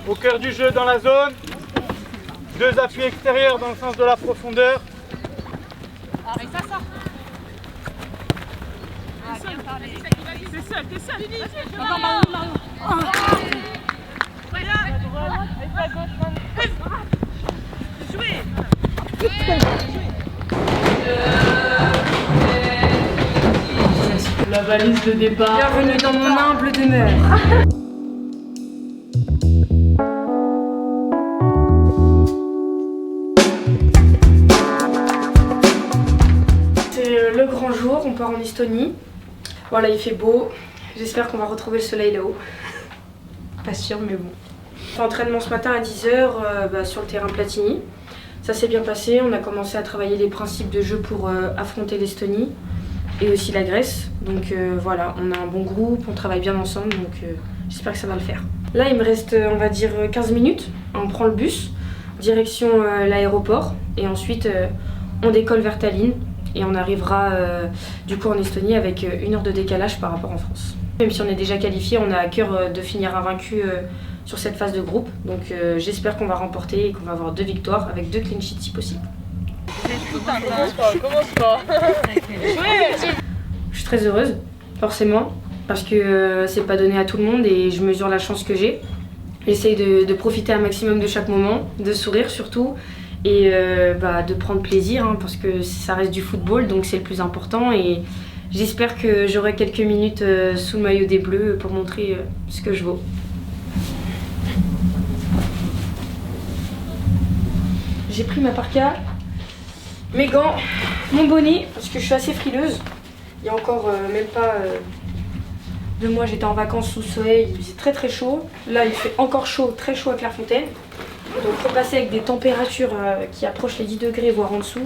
Au cœur du jeu dans la zone. 2 appuis extérieurs dans le sens de la profondeur. Et ça sort. T'es seul. Encore Marion. La valise de départ. Bienvenue dans mon humble demeure. C'est le grand jour, on part en Estonie. Voilà, il fait beau. J'espère qu'on va retrouver le soleil là-haut. Pas sûr, mais bon. Entraînement ce matin à 10 h sur le terrain Platini. Ça s'est bien passé, on a commencé à travailler les principes de jeu pour affronter l'Estonie et aussi la Grèce. Donc voilà, on a un bon groupe, on travaille bien ensemble, donc j'espère que ça va le faire. Là, il me reste, on va dire, 15 minutes. On prend le bus, direction l'aéroport, et ensuite on décolle vers Tallinn et on arrivera du coup en Estonie avec 1 heure de décalage par rapport en France. Même si on est déjà qualifié, on a à cœur de finir invaincu sur cette phase de groupe. Donc j'espère qu'on va remporter et qu'on va avoir 2 victoires avec 2 clean sheets si possible. Commence pas. Je suis très heureuse, forcément, parce que c'est pas donné à tout le monde et je mesure la chance que j'ai. J'essaye de profiter un maximum de chaque moment, de sourire surtout, et de prendre plaisir, hein, parce que ça reste du football, donc c'est le plus important. Et j'espère que j'aurai quelques minutes sous le maillot des Bleus pour montrer ce que je vaux. J'ai pris ma parka, mes gants, mon bonnet, parce que je suis assez frileuse. Il y a encore même pas 2 mois, j'étais en vacances sous le soleil, il faisait très chaud. Là, il fait encore chaud, très chaud à Clairefontaine. Donc repasser avec des températures qui approchent les 10 degrés, voire en dessous.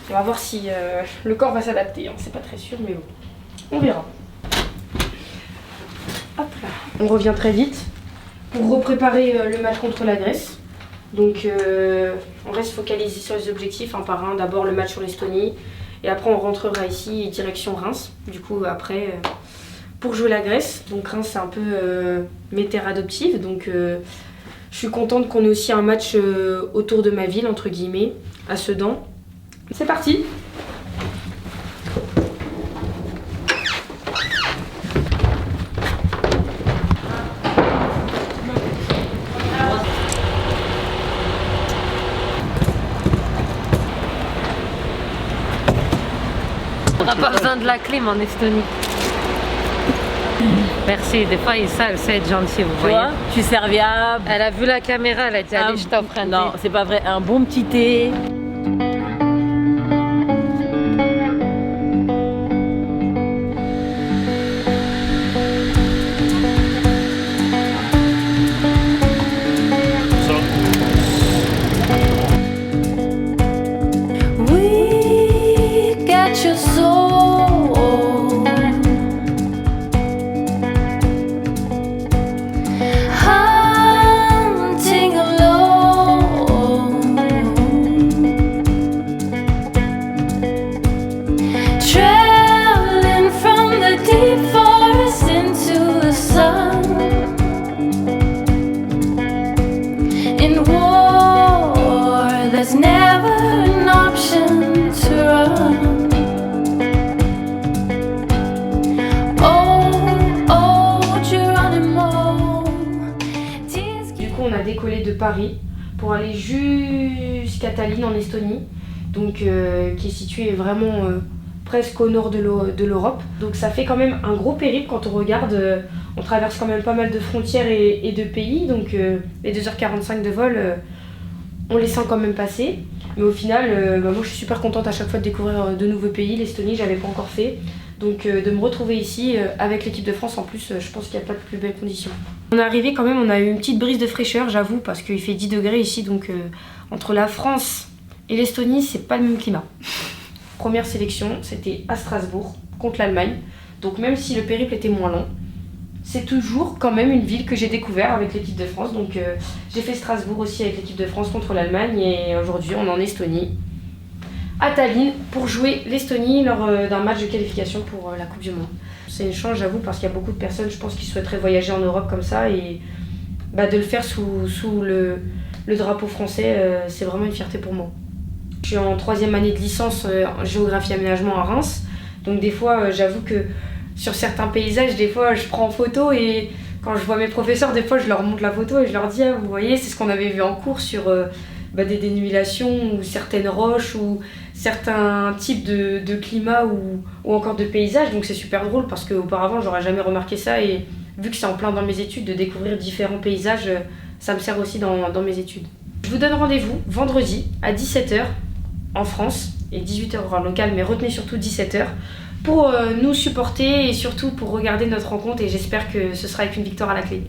On va voir si le corps va s'adapter, hein. C'est pas très sûr, mais bon, on verra. Hop là. On revient très vite pour repréparer le match contre la Grèce. Donc on reste focalisé sur les objectifs un par un. D'abord le match sur l'Estonie et après on rentrera ici direction Reims. Du coup après pour jouer la Grèce. Donc Reims c'est un peu mes terres adoptives. Donc je suis contente qu'on ait aussi un match autour de ma ville entre guillemets à Sedan. C'est parti. On n'a pas besoin de la clim en Estonie. Merci, des fois ça, elle sait être gentille, vous voyez. Toi, je suis serviable. Elle a vu la caméra, elle a dit allez, je t'offre un thé. Non, c'est pas vrai, un bon petit thé. Décoller de Paris pour aller jusqu'à Tallinn en Estonie, donc qui est situé vraiment presque au nord de l'Europe. Donc ça fait quand même un gros périple quand on regarde, on traverse quand même pas mal de frontières et de pays, donc les 2h45 de vol, on les sent quand même passer. Mais au final, moi je suis super contente à chaque fois de découvrir de nouveaux pays. L'Estonie, j'avais pas encore fait. Donc de me retrouver ici avec l'équipe de France en plus, je pense qu'il n'y a pas de plus belles conditions. On est arrivé quand même, on a eu une petite brise de fraîcheur, j'avoue, parce qu'il fait 10 degrés ici, donc entre la France et l'Estonie, c'est pas le même climat. Première sélection, c'était à Strasbourg, contre l'Allemagne. Donc même si le périple était moins long, c'est toujours quand même une ville que j'ai découvert avec l'équipe de France. Donc j'ai fait Strasbourg aussi avec l'équipe de France contre l'Allemagne, et aujourd'hui on est en Estonie, à Tallinn, pour jouer l'Estonie lors d'un match de qualification pour la Coupe du Monde. C'est une chance, j'avoue, parce qu'il y a beaucoup de personnes, je pense, qui souhaiteraient voyager en Europe comme ça, et de le faire sous le drapeau français, c'est vraiment une fierté pour moi. Je suis en 3e année de licence en géographie aménagement à Reims, donc des fois j'avoue que sur certains paysages, des fois je prends en photo et quand je vois mes professeurs, des fois je leur montre la photo et je leur dis ah, vous voyez, c'est ce qu'on avait vu en cours sur des dénudulations ou certaines roches ou certains types de climat ou encore de paysages, donc c'est super drôle parce qu'auparavant j'aurais jamais remarqué ça et vu que c'est en plein dans mes études de découvrir différents paysages, ça me sert aussi dans mes études. Je vous donne rendez-vous vendredi à 17h en France et 18h en local, mais retenez surtout 17h pour nous supporter et surtout pour regarder notre rencontre et j'espère que ce sera avec une victoire à la clé.